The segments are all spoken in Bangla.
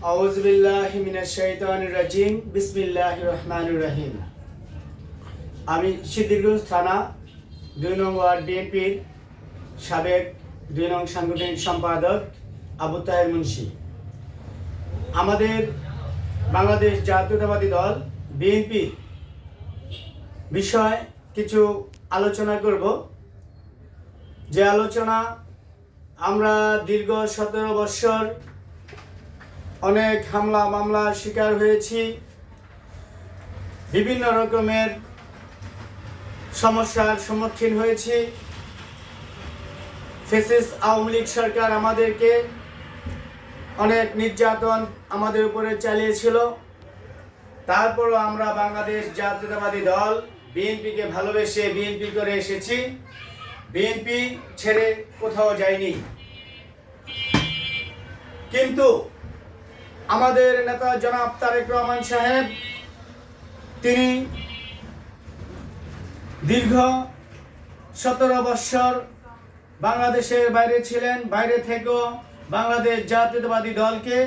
আউযু বিল্লাহি মিনাশ শাইতানির রাজিম। বিসমিল্লাহির রহমানির রহিম। আমি সিদ্দিকগঞ্জ থানা ২ নং ওয়ার্ড বিএনপির সাবেক ২ নং সাংগঠনিক সম্পাদক আবু তাহের মুন্সি। আমাদের বাংলাদেশ জাতীয়তাবাদী দল বিএনপি বিষয় কিছু আলোচনা করব। যে আলোচনা, আমরা দীর্ঘ ১৭ বৎসর অনেক হামলা মামলার শিকার হয়েছি, বিভিন্ন রকমের সমস্যার সম্মুখীন হয়েছি। ফ্যাসিস্ট আওয়ামী লীগ সরকার আমাদেরকে অনেক নির্যাতন আমাদের উপরে চালিয়েছিল। তারপরও আমরা বাংলাদেশ জাতীয়তাবাদী দল বিএনপিকে ভালোবেসে বিএনপি করে এসেছি, বিএনপি ছেড়ে কোথাও যায়নি। কিন্তু আমাদের নেতা জনাব তারেক রহমান সাহেব, তিনি দীর্ঘ ১৭ বৎসর বাংলাদেশের বাইরে ছিলেন। বাইরে থেকেও বাংলাদেশ জাতীয়তাবাদী দলকে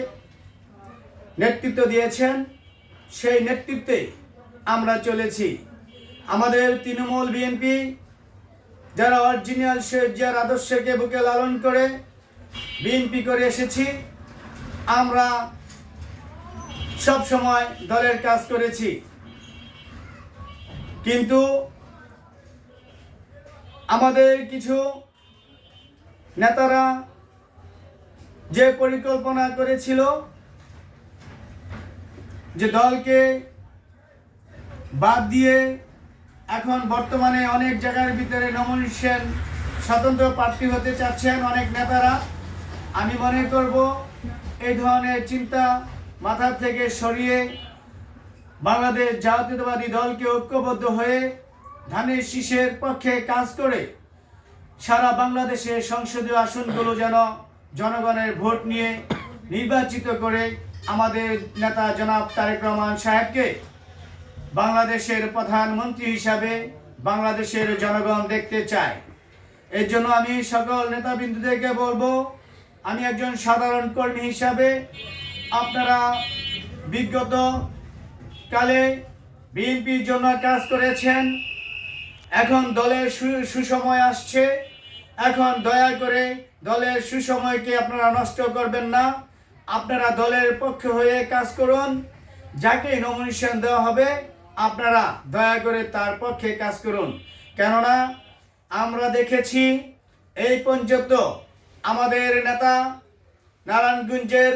নেতৃত্ব দিয়েছেন। সেই নেতৃত্বে আমরা চলেছি। আমাদের তৃণমূল বিএনপি, যারা অরিজিনাল শেখ জিয়ার আদর্শকে বুকে লালন করে বিএনপি করে এসেছি, আমরা সব সময় দলের কাজ করেছি। কিন্তু আমাদের কিছু নেতারা যে পরিকল্পনা করেছিল যে দলকে বাদ দিয়ে এখন বর্তমানে অনেক জায়গার ভিতরে নমিনেশন স্বতন্ত্র প্রার্থী হতে চাচ্ছেন অনেক নেতারা। আমি মনে করব এই ধরনের চিন্তা মাথা থেকে সরিয়ে বাংলাদেশ জাতীয়তাবাদী দলকে ঐক্যবদ্ধ হয়ে ধানের শীষের পক্ষে কাজ করে সারা বাংলাদেশে সংসদীয় আসনগুলো যেন জনগণের ভোট নিয়ে নির্বাচিত করে আমাদের নেতা জনাব তারেক রহমান সাহেবকে বাংলাদেশের প্রধানমন্ত্রী হিসাবে বাংলাদেশের জনগণ দেখতে চায়। এর জন্য আমি সকল নেতাবৃন্দদেরকে বলবো, আমি একজন সাধারণ কর্মী হিসাবে, আপনারা বিগত কালে বিএনপির জন্য কাজ করেছেন, এখন দলের সুসময় আসছে। এখন দয়া করে দলের সুসময়কে আপনারা নষ্ট করবেন না। আপনারা দলের পক্ষে হয়ে কাজ করুন। যাকে নমিনেশন দেওয়া হবে আপনারা দয়া করে তার পক্ষে কাজ করুন। কেননা আমরা দেখেছি এই পর্যন্ত আমাদের নেতা নারায়ণগঞ্জের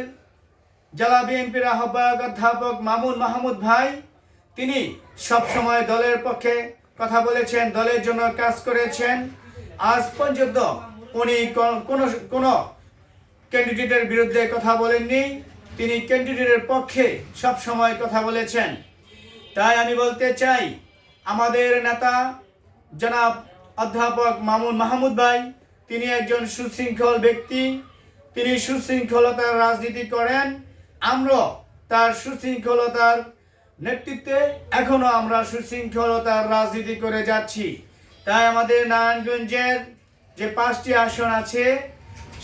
জেলা বিএনপির আহ্বায়ক অধ্যাপক মামুন মাহমুদ ভাই, তিনি সবসময় দলের পক্ষে কথা বলেছেন, দলের জন্য কাজ করেছেন। আজ পর্যন্ত উনি কোনো ক্যান্ডিডেটের বিরুদ্ধে কথা বলেননি, তিনি ক্যান্ডিডেটের পক্ষে সবসময় কথা বলেছেন। তাই আমি বলতে চাই, আমাদের নেতা জনাব অধ্যাপক মামুন মাহমুদ ভাই, তিনি একজন সুশৃঙ্খল ব্যক্তি, তিনি সুশৃঙ্খলতার রাজনীতি করেন। আমরা তার সুশৃঙ্খলতার নেতৃত্বে এখনো আমরা সুশৃঙ্খলতার রাজনীতি করে যাচ্ছি। তাই আমাদের নারায়ণগঞ্জের যে 5টি আসন আছে,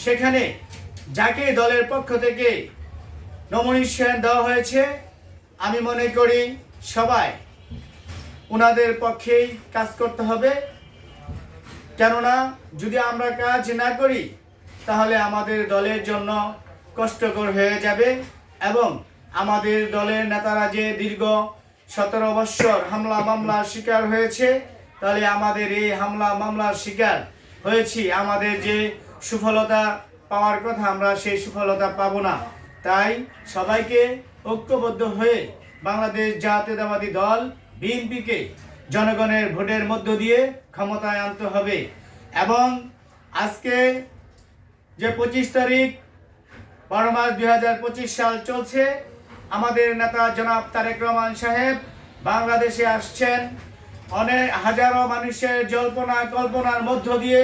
সেখানে যাকে দলের পক্ষ থেকে নমিনেশন দেওয়া হয়েছে, আমি মনে করি সবাই ওনাদের পক্ষেই কাজ করতে হবে। কেননা যদি আমরা কাজ না করি তাহলে আমাদের দলের জন্য কষ্টকর হয়ে যাবে এবং আমাদের দলের নেতারা যে দীর্ঘ 17 বৎসর হামলা মামলার শিকার হয়েছে, তাহলে আমাদের এই হামলা মামলার শিকার হয়েছি, আমাদের যে সুফলতা পাওয়ার কথা আমরা সেই সুফলতা পাবো না। তাই সবাইকে ঐক্যবদ্ধ হয়ে বাংলাদেশ জাতীয়তাবাদী দল বিএনপিকে জনগণের ভোটের মধ্য দিয়ে ক্ষমতায় আনতে হবে। এবং আজকে যে 25 তারিখ 12 মার্চ 2025 সাল চলছে, আমাদের নেতা জনাব তারেক রহমান সাহেব বাংলাদেশে আসছেন। অনেক হাজারো মানুষের জল্পনা কল্পনার মধ্য দিয়ে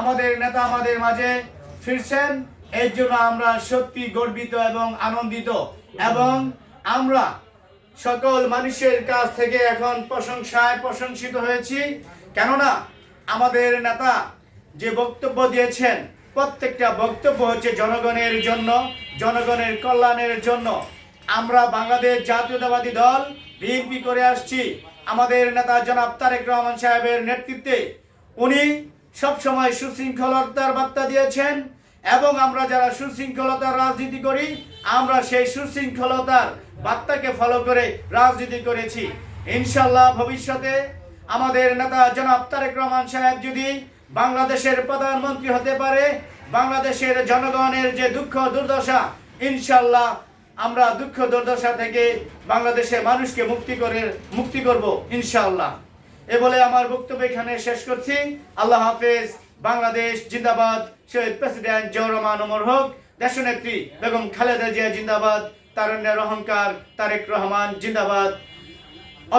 আমাদের নেতা আমাদের মাঝে ফিরছেন। এর জন্য আমরা সত্যি গর্বিত এবং আনন্দিত, এবং আমরা সকল মানুষের কাছ থেকে এখন প্রশংসিত হয়েছি। কেননা আমাদের নেতা যে বক্তব্য দিয়েছেন, প্রত্যেকটা বক্তব্য হচ্ছে জনগণের জন্য, জনগণের কল্যাণের জন্য। আমরা বাংলাদেশ জাতীয়তাবাদী দল বিএনপি করে আসছি আমাদের নেতা জনাব তারেক রহমান সাহেবের নেতৃত্বে। উনি সবসময় সুশৃঙ্খলতার বার্তা দিয়েছেন এবং আমরা যারা সুশৃঙ্খলতার রাজনীতি করি, আমরা সেই সুশৃঙ্খলতার বার্তাকে ফলো করে রাজনীতি করেছি। ইনশাল্লাহ ভবিষ্যতে আমাদের নেতা জনাব তারেক রহমান সাহেব যদি বাংলাদেশের প্রধানমন্ত্রী হতে পারে, বাংলাদেশের জনগণের যে দুঃখ দুর্দশা, ইনশাল্লাহ আমরা দুঃখ দুর্দশা থেকে বাংলাদেশের মানুষকে মুক্তি করব ইনশাআল্লাহ। এ বলে আমার বক্তব্য এখানে শেষ করছি। আল্লাহ হাফেজ। বাংলাদেশ জিন্দাবাদ। শহীদ প্রেসিডেন্ট জিয়াউর রহমান ওমর হোক। দেশনেত্রী বেগম খালেদা জিয়া জিন্দাবাদ। তারুণ্যের অহংকার তারেক রহমান জিন্দাবাদ।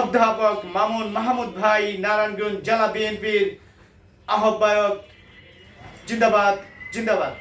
অধ্যাপক মামুন মাহমুদ ভাই নারায়ণগঞ্জ জেলা বিএনপির আহ্বায়ক জিন্দাবাদ জিন্দাবাদ।